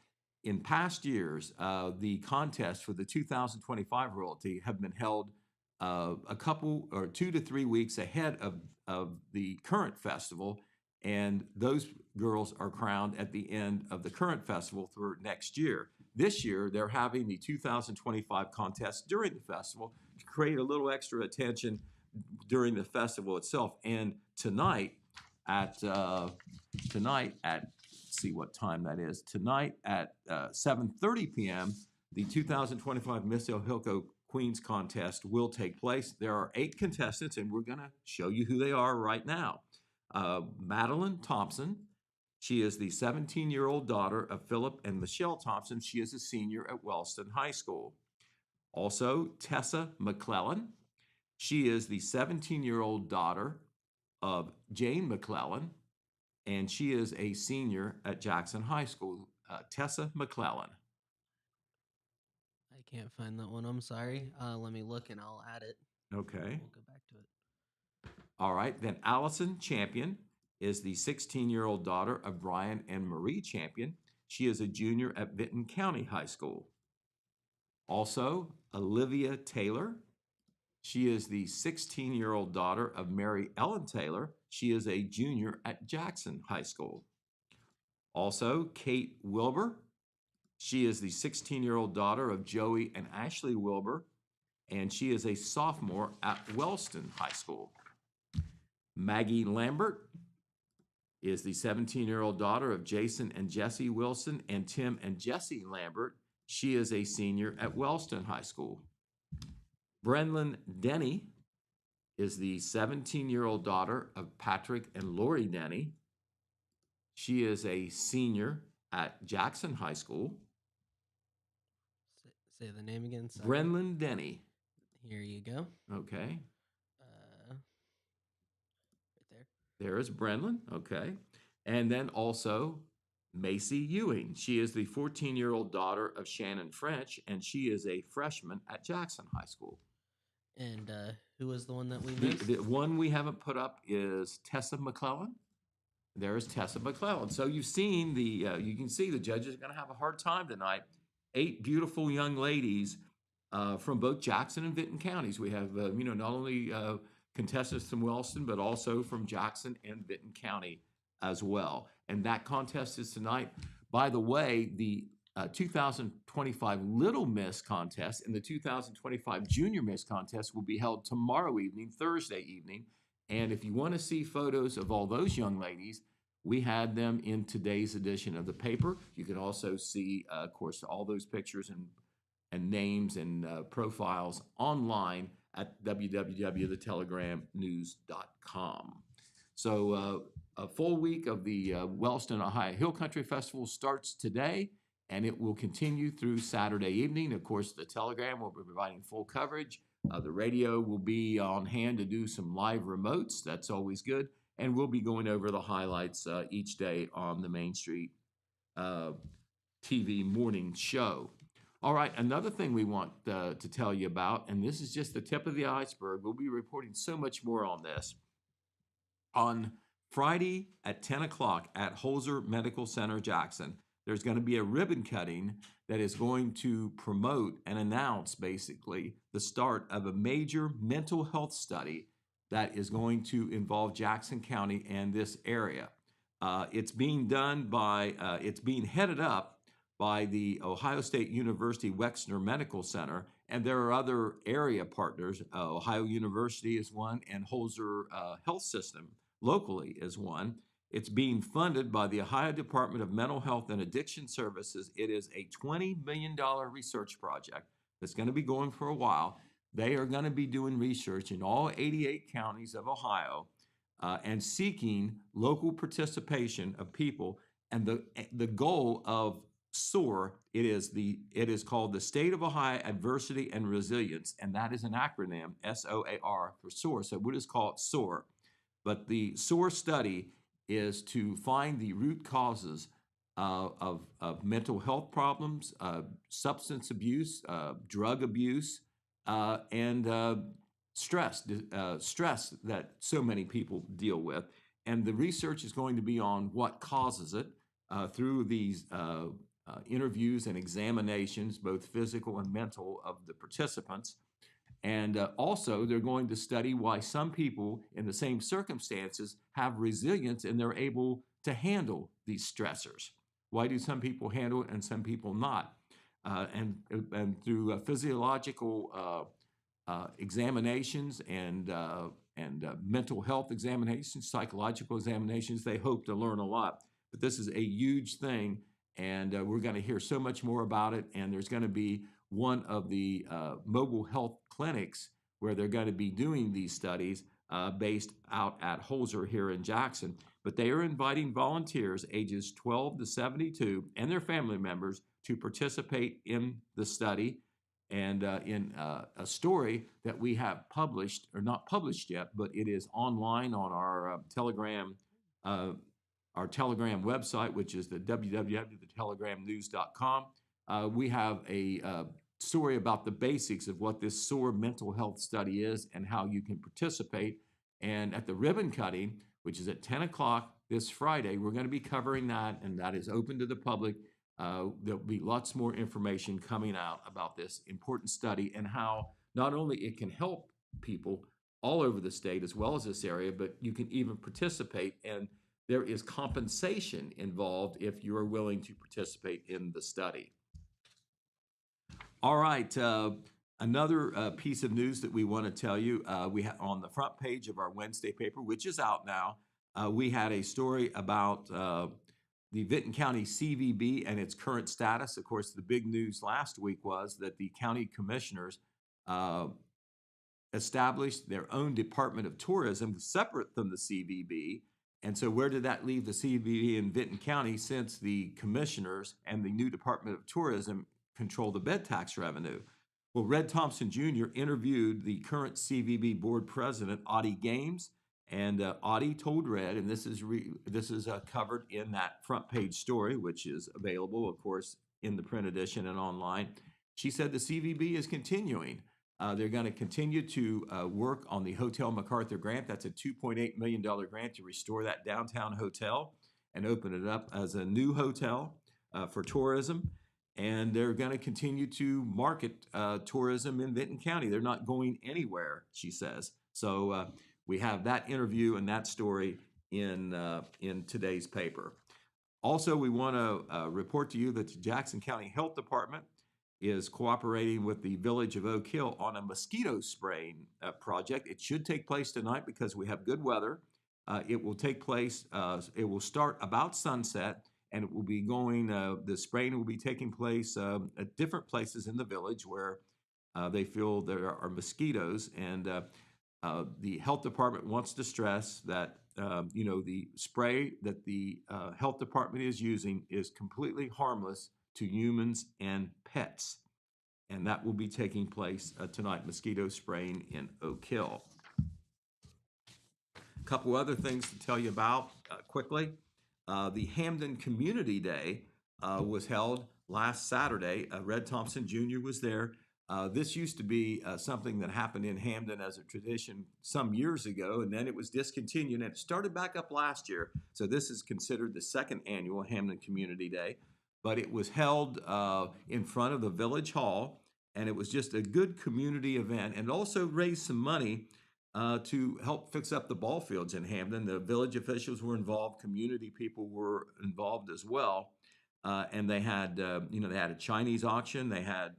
In past years, the contest for the 2025 royalty have been held a couple or 2 to 3 weeks ahead of the current festival, and those girls are crowned at the end of the current festival for next year. This year, they're having the 2025 contest during the festival to create a little extra attention during the festival itself. And tonight at let's see what time that is. Tonight at 7:30 p.m., the 2025 Miss Ohilco Queens contest will take place. There are 8 contestants, and we're going to show you who they are right now. Madeline Thompson. She is the 17-year-old daughter of Philip and Michelle Thompson. She is a senior at Wellston High School. Also, Tessa McClellan. She is the 17-year-old daughter of Jane McClellan, and she is a senior at Jackson High School. Tessa McClellan. I can't find that one. I'm sorry. Let me look and I'll add it. Okay. We'll go back to it. All right. Then Allison Champion is the 16-year-old daughter of Brian and Marie Champion. She is a junior at Vinton County High School. Also, Olivia Taylor. She is the 16-year-old daughter of Mary Ellen Taylor. She is a junior at Jackson High School. Also, Kate Wilbur. She is the 16-year-old daughter of Joey and Ashley Wilbur, and she is a sophomore at Wellston High School. Maggie Lambert is the 17-year-old daughter of Jason and Jesse Wilson and Tim and Jesse Lambert. She is a senior at Wellston High School. Brenlyn Denny is the 17-year-old daughter of Patrick and Lori Denny. She is a senior at Jackson High School. Say the name again. Sorry. Brenlyn Denny. Here you go. Okay. Right there. There is Brenlyn. Okay. And then also Macy Ewing. She is the 14-year-old daughter of Shannon French, and she is a freshman at Jackson High School. And who was the one that we missed? The one we haven't put up is Tessa McClellan. There is Tessa McClellan. So you've seen you can see the judges are going to have a hard time tonight. 8 beautiful young ladies from both Jackson and Vinton counties. We have, not only contestants from Wellston, but also from Jackson and Vinton County as well. And that contest is tonight. By the way, the 2025 Little Miss contest and the 2025 Junior Miss contest will be held tomorrow evening, Thursday evening. And if you want to see photos of all those young ladies, we had them in today's edition of the paper. You can also see, of course, all those pictures and names and profiles online at www.thetelegram.news.com. So a full week of the Wellston, Ohio Hill Country Festival starts today, and it will continue through Saturday evening. Of course, the Telegram will be providing full coverage. The radio will be on hand to do some live remotes. That's always good. And we'll be going over the highlights each day on the Main Street TV morning show. All right, another thing we want to tell you about, and this is just the tip of the iceberg. We'll be reporting so much more on this. On Friday at 10 o'clock at Holzer Medical Center, Jackson, there's going to be a ribbon cutting that is going to promote and announce basically the start of a major mental health study that is going to involve Jackson County and this area. It's being headed up by the Ohio State University Wexner Medical Center, and there are other area partners. Ohio University is one, and Holzer Health System locally is one. It's being funded by the Ohio Department of Mental Health and Addiction Services. It is a $20 million research project that's going to be going for a while. They are going to be doing research in all 88 counties of Ohio and seeking local participation of people. And the goal of SOAR, it is called the State of Ohio Adversity and Resilience, and that is an acronym, SOAR for SOAR. So we'll just call it SOAR. But the SOAR study is to find the root causes of mental health problems, substance abuse, drug abuse, and stress that so many people deal with. And the research is going to be on what causes it through these interviews and examinations, both physical and mental, of the participants. And also, they're going to study why some people in the same circumstances have resilience and they're able to handle these stressors. Why do some people handle it and some people not? And through physiological examinations and mental health examinations, psychological examinations, they hope to learn a lot. But this is a huge thing, and we're going to hear so much more about it. And there's going to be one of the mobile health clinics where they're going to be doing these studies based out at Holzer here in Jackson. But they are inviting volunteers ages 12 to 72 and their family members to participate in the study. And in a story that we have published, or not published yet, but it is online on our Telegram website, which is the www.thetelegram.news.com. We have a story about the basics of what this SOAR mental health study is and how you can participate. And at the ribbon cutting, which is at 10 o'clock this Friday, we're going to be covering that, and that is open to the public. There'll be lots more information coming out about this important study and how not only it can help people all over the state as well as this area, but you can even participate, and there is compensation involved if you are willing to participate in the study. All right, another piece of news that we want to tell you, we have on the front page of our Wednesday paper, which is out now, we had a story about the Vinton County CVB and its current status. Of course, the big news last week was that the county commissioners established their own Department of Tourism separate from the CVB. And so where did that leave the CVB in Vinton County, since the commissioners and the new Department of Tourism control the bed tax revenue? Well, Red Thompson Jr. interviewed the current CVB board president, Audie Games, and Audie told Red, and this is covered in that front page story, which is available, of course, in the print edition and online. She said the CVB is continuing. They're going to continue to work on the Hotel MacArthur grant. That's a $2.8 million grant to restore that downtown hotel and open it up as a new hotel for tourism. and they're going to continue to market tourism in Vinton County. They're not going anywhere, she says. So we have that interview and that story in today's paper. Also, we want to report to you that the Jackson County Health Department is cooperating with the Village of Oak Hill on a mosquito spraying project. It should take place tonight because we have good weather. It will take place, it will start about sunset, and it will be going, the spraying will be taking place at different places in the village where they feel there are mosquitoes. And the health department wants to stress that the spray that the health department is using is completely harmless to humans and pets. And that will be taking place tonight, mosquito spraying in Oak Hill. A couple other things to tell you about quickly. The Hampden Community Day was held last Saturday. Red Thompson Jr. was there. This used to be something that happened in Hampden as a tradition some years ago, and then it was discontinued, and it started back up last year. So this is considered the second annual Hampden Community Day, but it was held in front of the Village Hall, and it was just a good community event, and also raised some money to help fix up the ball fields in Hampden. The village officials were involved, community people were involved as well, and they had they had a Chinese auction, they had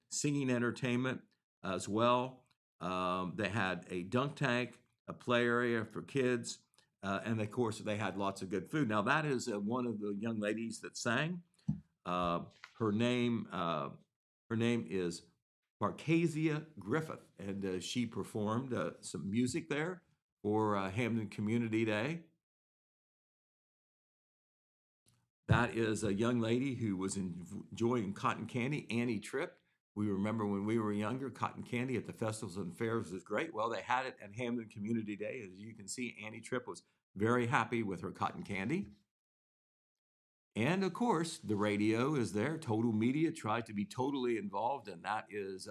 singing entertainment as well. They had a dunk tank, a play area for kids, and of course they had lots of good food. Now that is one of the young ladies that sang. Her name is Marcasia Griffith, and she performed some music there for Hampden Community Day. That is a young lady who was enjoying cotton candy, Annie Tripp. We remember when we were younger, cotton candy at the festivals and fairs was great. Well, they had it at Hampden Community Day. As you can see, Annie Tripp was very happy with her cotton candy. And of course, the radio is there. Total Media tried to be totally involved, and that is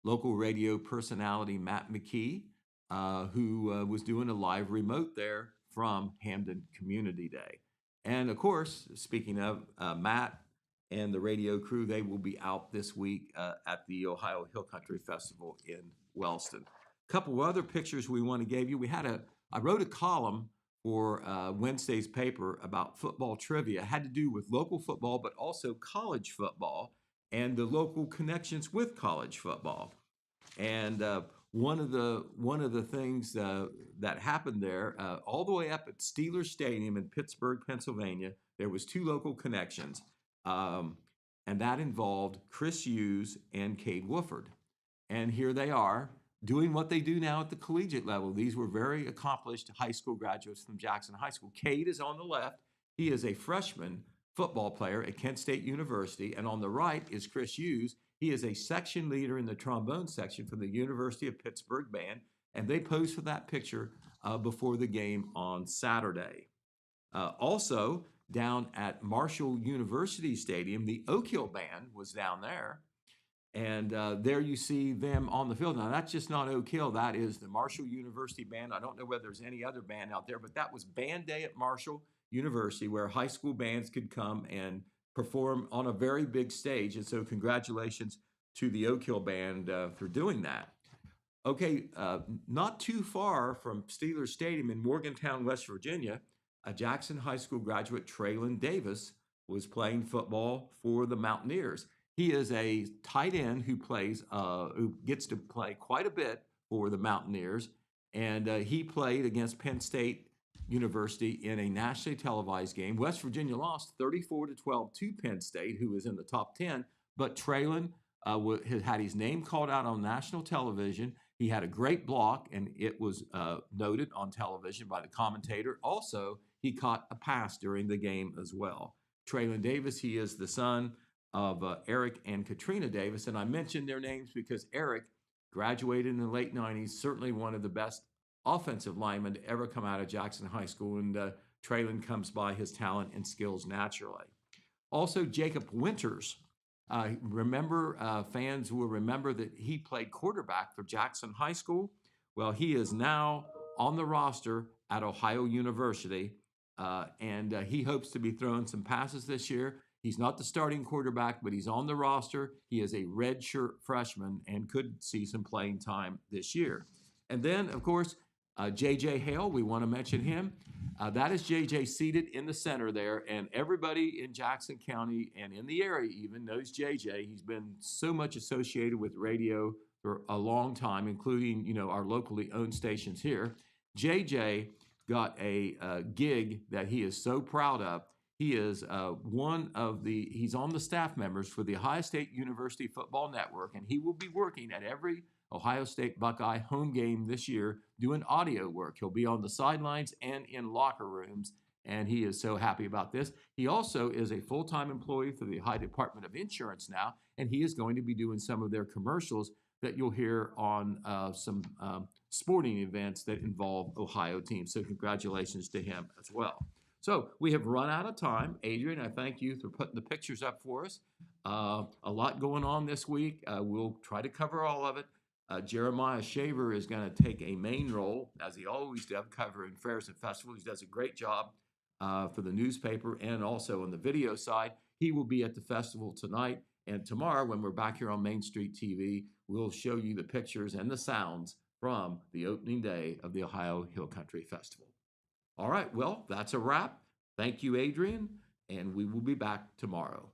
local radio personality Matt McKee, who was doing a live remote there from Hampden Community Day. And of course, speaking of Matt and the radio crew, they will be out this week at the Ohio Hill Country Festival in Wellston. A couple other pictures we want to give you. I wrote a column for Wednesday's paper about football trivia. It had to do with local football, but also college football and the local connections with college football. And one of the things that happened there, all the way up at Steelers Stadium in Pittsburgh, Pennsylvania, there was two local connections, and that involved Chris Hughes and Cade Wooford. And here they are, doing what they do now at the collegiate level. These were very accomplished high school graduates from Jackson High School. Cade is on the left. He is a freshman football player at Kent State University. And on the right is Chris Hughes. He is a section leader in the trombone section for the University of Pittsburgh Band. And they posed for that picture before the game on Saturday. Also, down at Marshall University Stadium, the Oak Hill Band was down there. And there you see them on the field. Now, that's just not Oak Hill. That is the Marshall University Band. I don't know whether there's any other band out there, but that was Band Day at Marshall University, where high school bands could come and perform on a very big stage. And so congratulations to the Oak Hill Band for doing that. Okay, not too far from Steelers Stadium in Morgantown, West Virginia, a Jackson High School graduate, Traylon Davis, was playing football for the Mountaineers. He is a tight end who gets to play quite a bit for the Mountaineers, and he played against Penn State University in a nationally televised game. West Virginia lost 34-12 to Penn State, who was in the top 10, but Traylon had his name called out on national television. He had a great block, and it was noted on television by the commentator. Also, he caught a pass during the game as well. Traylon Davis, he is the son of Eric and Katrina Davis. And I mentioned their names because Eric graduated in the late 90s, certainly one of the best offensive linemen to ever come out of Jackson High School. And Traylon comes by his talent and skills naturally. Also, Jacob Winters. Fans will remember that he played quarterback for Jackson High School. Well, he is now on the roster at Ohio University, and he hopes to be throwing some passes this year. He's not the starting quarterback, but he's on the roster. He is a redshirt freshman and could see some playing time this year. And then, of course, J.J. Hale, we want to mention him. That is J.J. seated in the center there, and everybody in Jackson County and in the area even knows J.J. He's been so much associated with radio for a long time, including, you know, our locally owned stations here. J.J. got a gig that he is so proud of. He is he's on the staff members for the Ohio State University Football Network, and he will be working at every Ohio State Buckeye home game this year doing audio work. He'll be on the sidelines and in locker rooms, and he is so happy about this. He also is a full-time employee for the Ohio Department of Insurance now, and he is going to be doing some of their commercials that you'll hear on some sporting events that involve Ohio teams. So congratulations to him as well. So we have run out of time. Adrian, I thank you for putting the pictures up for us. A lot going on this week. We'll try to cover all of it. Jeremiah Shaver is going to take a main role, as he always does, covering fairs and festivals. He does a great job for the newspaper and also on the video side. He will be at the festival tonight. And tomorrow, when we're back here on Main Street TV, we'll show you the pictures and the sounds from the opening day of the Ohio Hill Country Festival. All right, well, that's a wrap. Thank you, Adrian, and we will be back tomorrow.